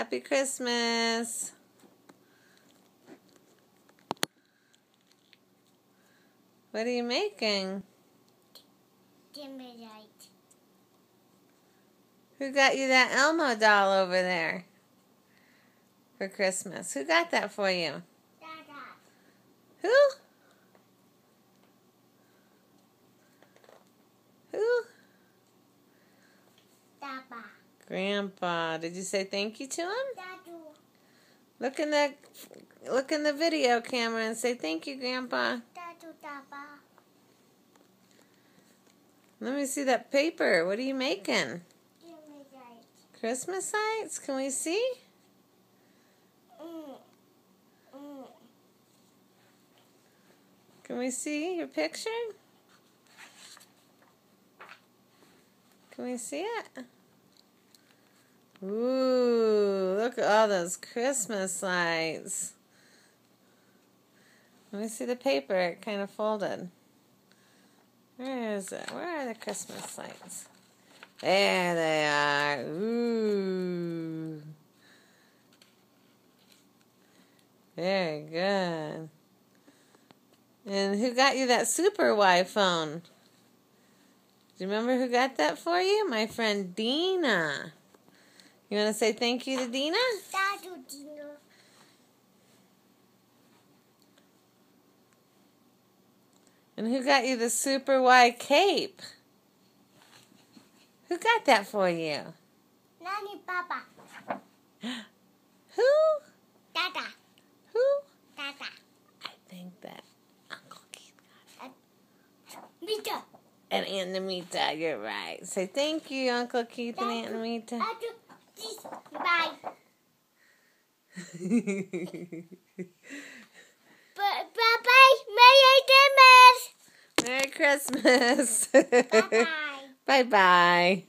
Happy Christmas. What are you making? Who got you that Elmo doll over there for Christmas? Who got that for you? Dada. Who? Who? Dada. Grandpa. Did you say thank you to him? Dadu. Look in the video camera and say thank you, Grandpa. Dadu Daba. Let me see that paper. What are you making? Christmas lights? Can we see? Can we see your picture? Can we see it? Ooh, look at all those Christmas lights. Let me see the paper. It kind of folded. Where is it? Where are the Christmas lights? There they are. Ooh. Very good. And who got you that Super Y phone? Do you remember who got that for you? My friend Dina. You want to say thank you to Dina? Dadu Dina. And who got you the Super Y cape? Who got that for you? Nani Papa. Who? Dada. Who? Dada. I think that Uncle Keith got it. Mita. And Aunt Namita, you're right. Say thank you, Uncle Keith and Aunt Namita. Bye. Bye-bye. Merry Christmas. Merry Christmas. Bye-bye. Bye-bye.